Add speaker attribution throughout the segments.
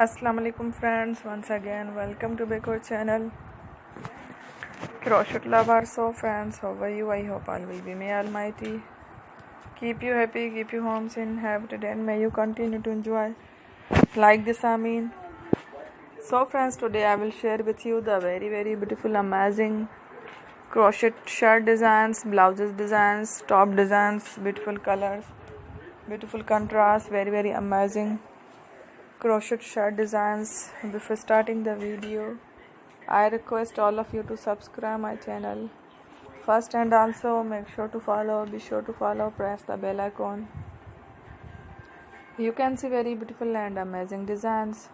Speaker 1: Assalamu alaikum friends, once again welcome to back our channel. Crochet lovers, so friends, how are you? I hope all will be, may Almighty keep you happy, keep you homes in habited, and may you continue to enjoy like this. Ameen. So friends, today I will share with you the very beautiful, amazing crochet shirt designs, blouses designs, top designs, beautiful colors, beautiful contrast, very amazing crochet shirt designs. Before starting the video, I request all of you to subscribe my channel first, and also be sure to follow, press the bell icon. You can see very beautiful and amazing designs.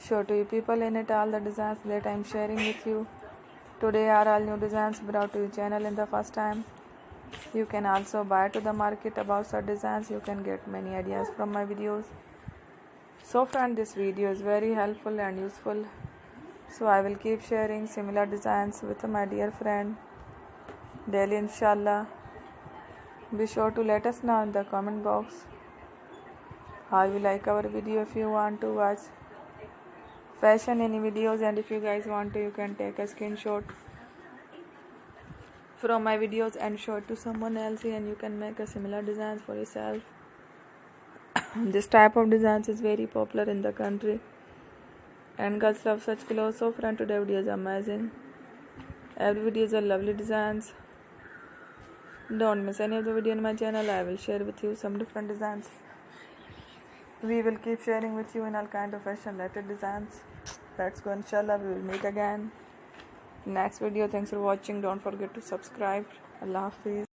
Speaker 1: Show to you people in it all the designs that I am sharing with you. Today are all new designs brought to your channel in the first time. You can also buy to the market about such designs. You can get many ideas from my videos. So friend, this video is very helpful and useful. So I will keep sharing similar designs with my dear friend daily, inshallah. Be sure to let us know in the comment box how you like our video. If you want to watch fashion any videos, and if you guys want to, you can take a screenshot from my videos and show it to someone else, and you can make a similar designs for yourself. This type of designs is very popular in the country and girls love such clothes. So friend, today video is amazing. Every video is a lovely designs. Don't miss any of the video in my channel. I will share with you some different designs. We will keep sharing with you in all kind of fashion related designs. Let's go, inshallah. We will meet again next video. Thanks for watching. Don't forget to subscribe. Allah Hafiz.